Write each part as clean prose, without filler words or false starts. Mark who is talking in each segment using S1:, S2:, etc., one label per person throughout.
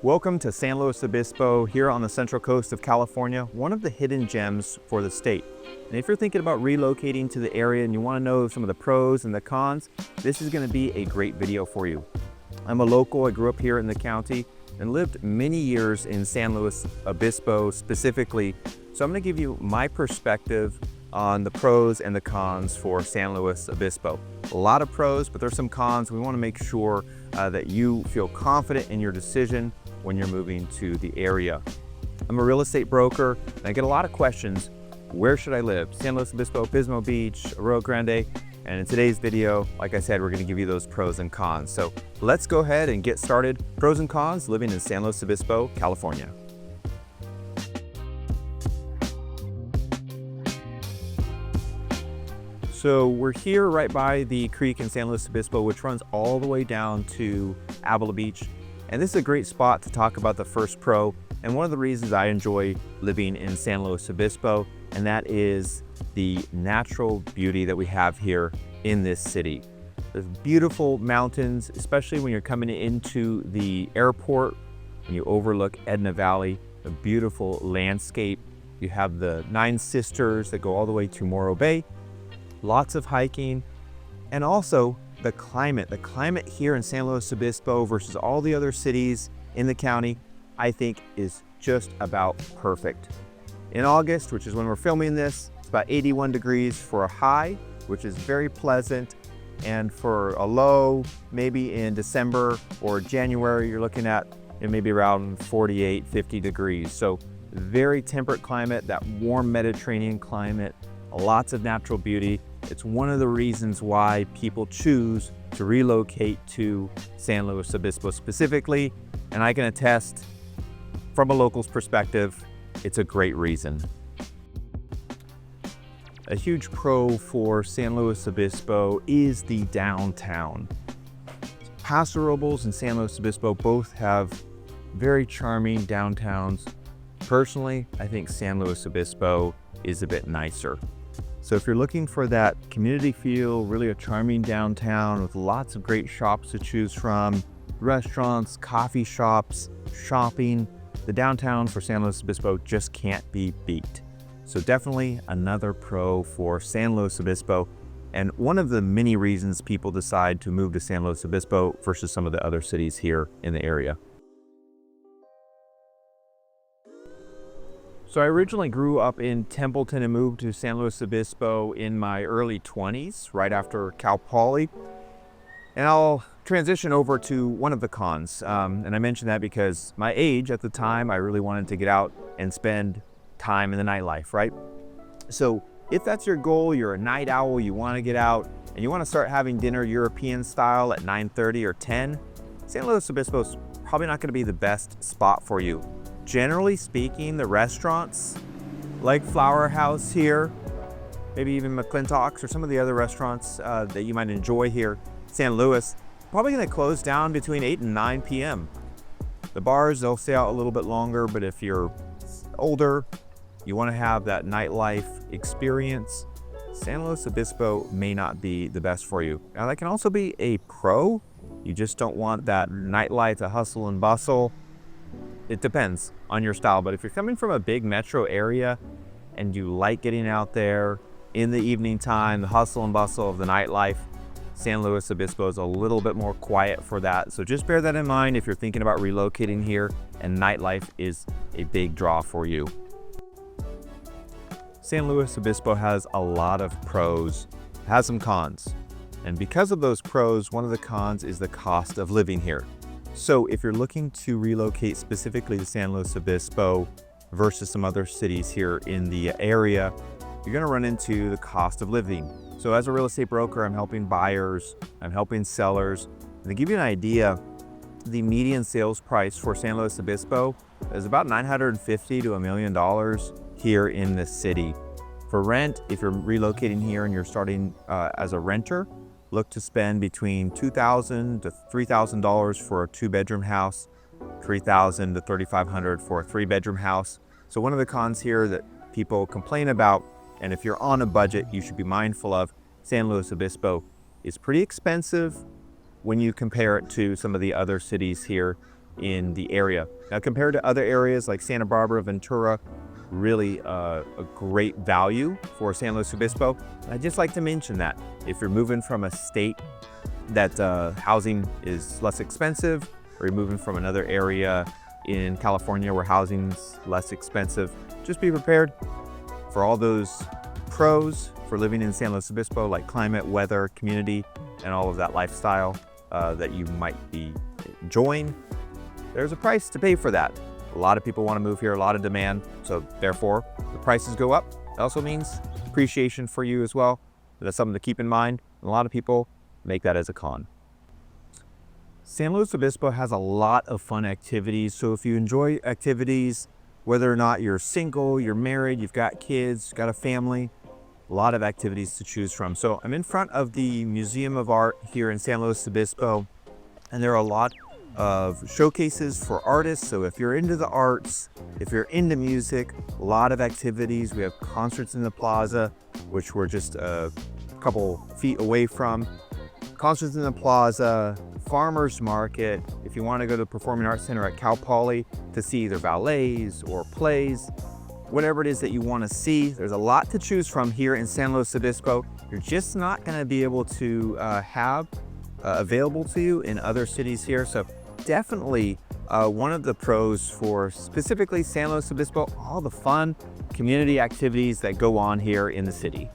S1: Welcome to San Luis Obispo here on the central coast of California, one of the hidden gems for the state. And if you're thinking about relocating to the area and you want to know some of the pros and the cons, this is going to be a great video for you. I'm a local. I grew up here in the county and lived many years in San Luis Obispo specifically. So I'm going to give you my perspective on the pros and the cons for San Luis Obispo. A lot of pros, but there's some cons. We want to make sure that you feel confident in your decision when you're moving to the area. I'm a real estate broker and I get a lot of questions. Where should I live? San Luis Obispo, Pismo Beach, Arroyo Grande. And in today's video, like I said, we're going to give you those pros and cons. So let's go ahead and get started. Pros and cons living in San Luis Obispo, California. So we're here right by the creek in San Luis Obispo, which runs all the way down to Avila Beach. And this is a great spot to talk about the first pro. And one of the reasons I enjoy living in San Luis Obispo, and that is the natural beauty that we have here in this city. There's beautiful mountains, especially when you're coming into the airport and you overlook Edna Valley, a beautiful landscape. You have the Nine Sisters that go all the way to Morro Bay. Lots of hiking, and also the climate. The climate here in San Luis Obispo versus all the other cities in the county, I think is just about perfect. In August, which is when we're filming this, it's about 81 degrees for a high, which is very pleasant. And for a low, maybe in December or January, you're looking at maybe around 48, 50 degrees. So very temperate climate, that warm Mediterranean climate, lots of natural beauty. It's one of the reasons why people choose to relocate to San Luis Obispo specifically, and I can attest from a local's perspective, it's a great reason. A huge pro for San Luis Obispo is the downtown. Paso Robles and San Luis Obispo both have very charming downtowns. Personally, I think San Luis Obispo is a bit nicer. So if you're looking for that community feel, really a charming downtown with lots of great shops to choose from, restaurants, coffee shops, shopping, the downtown for San Luis Obispo just can't be beat. So definitely another pro for San Luis Obispo, and one of the many reasons people decide to move to San Luis Obispo versus some of the other cities here in the area. So I originally grew up in Templeton and moved to San Luis Obispo in my early 20s, right after Cal Poly. And I'll transition over to one of the cons. And I mention that because my age at the time, I really wanted to get out and spend time in the nightlife, right? So if that's your goal, you're a night owl, you want to get out, and you want to start having dinner European style at 9:30 or 10, San Luis Obispo is probably not going to be the best spot for you. Generally speaking, the restaurants like Flower House here, maybe even McClintock's or some of the other restaurants that you might enjoy here, San Luis, probably going to close down between 8 and 9 p.m. The bars, they'll stay out a little bit longer, but if you're older, you want to have that nightlife experience, San Luis Obispo may not be the best for you. Now, that can also be a pro. You just don't want that nightlife, the hustle and bustle. It depends on your style, but if you're coming from a big metro area and you like getting out there in the evening time, the hustle and bustle of the nightlife, San Luis Obispo is a little bit more quiet for that. So just bear that in mind if you're thinking about relocating here and nightlife is a big draw for you. San Luis Obispo has a lot of pros, has some cons. And because of those pros, one of the cons is the cost of living here. So if you're looking to relocate specifically to San Luis Obispo versus some other cities here in the area, you're going to run into the cost of living. So as a real estate broker, I'm helping buyers, I'm helping sellers. And to give you an idea, the median sales price for San Luis Obispo is about $950,000 to $1 million here in the city. For rent, if you're relocating here and you're starting as a renter, look to spend between $2,000 to $3,000 for a 2-bedroom house, $3,000 to $3,500 for a 3-bedroom house. So one of the cons here that people complain about, and if you're on a budget, you should be mindful of, San Luis Obispo is pretty expensive when you compare it to some of the other cities here in the area. Now, compared to other areas like Santa Barbara, Ventura, really a great value for San Luis Obispo. I'd just like to mention that if you're moving from a state that housing is less expensive, or you're moving from another area in California where housing's less expensive, just be prepared for all those pros for living in San Luis Obispo, like climate, weather, community, and all of that lifestyle that you might be enjoying. There's a price to pay for that. A lot of people want to move here, a lot of demand, so therefore the prices go up. It also means appreciation for you as well. That's something to keep in mind. A lot of people make that as a con. San Luis Obispo has a lot of fun activities, so if you enjoy activities, whether or not you're single, you're married, you've got kids, got a family, a lot of activities to choose from. So I'm in front of the Museum of Art here in San Luis Obispo, and there are a lot of showcases for artists. So if you're into the arts, if you're into music, a lot of activities. We have concerts in the plaza, which we're just a couple feet away from. Concerts in the plaza, farmers market. If you want to go to the Performing Arts Center at Cal Poly to see either ballets or plays, whatever it is that you want to see, there's a lot to choose from here in San Luis Obispo. You're just not going to be able to have available to you in other cities here. So definitely one of the pros for specifically San Luis Obispo, all the fun community activities that go on here in the city.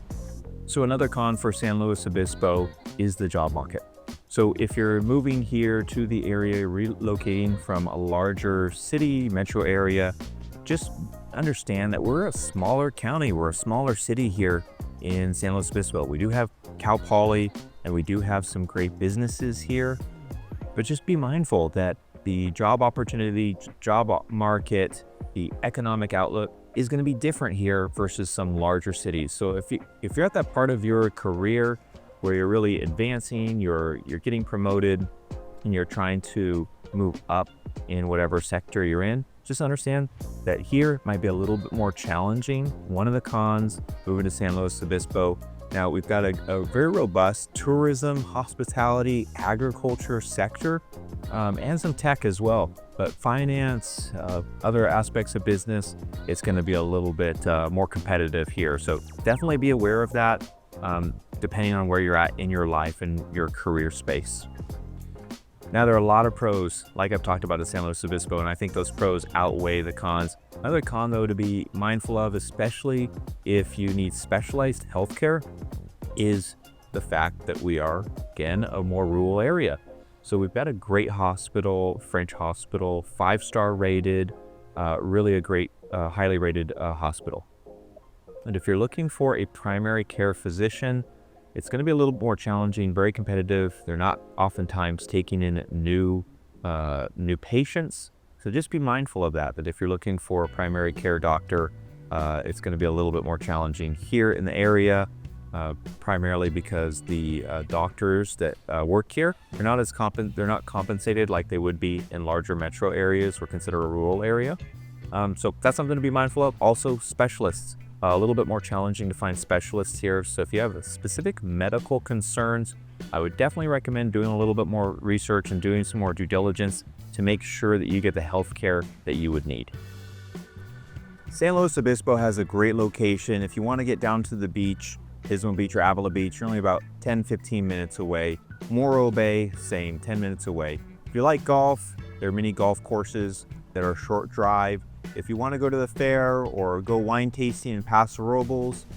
S1: So another con for San Luis Obispo is the job market. So if you're moving here to the area, relocating from a larger city, metro area, just understand that we're a smaller county, we're a smaller city here in San Luis Obispo. We do have Cal Poly and we do have some great businesses here, but just be mindful that the job opportunity, job market, the economic outlook is going to be different here versus some larger cities. So if you're at that part of your career where you're really advancing, you're getting promoted, and you're trying to move up in whatever sector you're in, just understand that here might be a little bit more challenging. One of the cons moving to San Luis Obispo, now we've got a very robust tourism, hospitality, agriculture sector, and some tech as well. But finance, other aspects of business, it's going to be a little bit more competitive here. So definitely be aware of that, depending on where you're at in your life and your career space. Now, there are a lot of pros, like I've talked about at San Luis Obispo, and I think those pros outweigh the cons. Another con, though, to be mindful of, especially if you need specialized healthcare, is the fact that we are, again, a more rural area. So we've got a great hospital, French hospital, 5-star rated, really a great, highly rated hospital. And if you're looking for a primary care physician, it's going to be a little more challenging, very competitive. They're not oftentimes taking in new patients. So just be mindful of that if you're looking for a primary care doctor, it's going to be a little bit more challenging here in the area, primarily because the doctors that work here, they're not compensated like they would be in larger metro areas or consider a rural area. So that's something to be mindful of. Also, specialists. A little bit more challenging to find specialists here. So if you have specific medical concerns, I would definitely recommend doing a little bit more research and doing some more due diligence to make sure that you get the health care that you would need. San Luis Obispo has a great location. If you want to get down to the beach, Pismo Beach or Avila Beach, you're only about 10-15 minutes away. Morro Bay, same, 10 minutes away. If you like golf, there are many golf courses that are a short drive. If you want to go to the fair or go wine tasting in Paso Robles,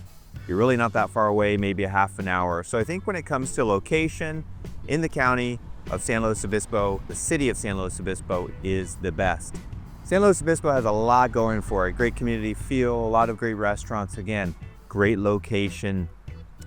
S1: you're really not that far away, maybe a half an hour. So I think when it comes to location in the county of San Luis Obispo, the city of San Luis Obispo is the best. San Luis Obispo has a lot going for it. Great community feel, a lot of great restaurants. Again, great location.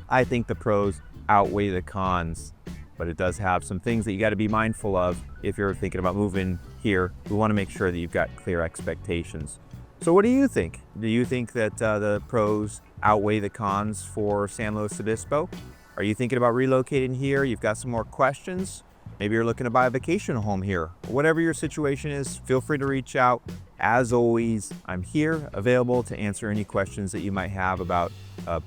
S1: I think the pros outweigh the cons, but it does have some things that you got to be mindful of if you're thinking about moving here. We want to make sure that you've got clear expectations. So what do you think? Do you think that the pros outweigh the cons for San Luis Obispo? Are you thinking about relocating here? You've got some more questions? Maybe you're looking to buy a vacation home here. Whatever your situation is, feel free to reach out. As always, I'm here available to answer any questions that you might have about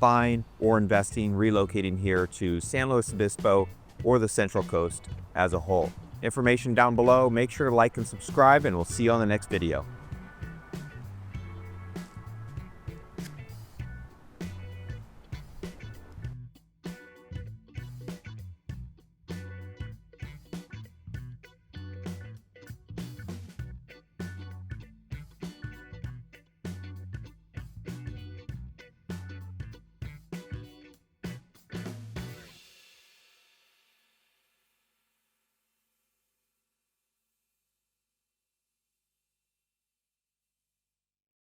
S1: buying or investing, relocating here to San Luis Obispo or the Central Coast as a whole. Information down below. Make sure to like and subscribe, and we'll see you on the next video.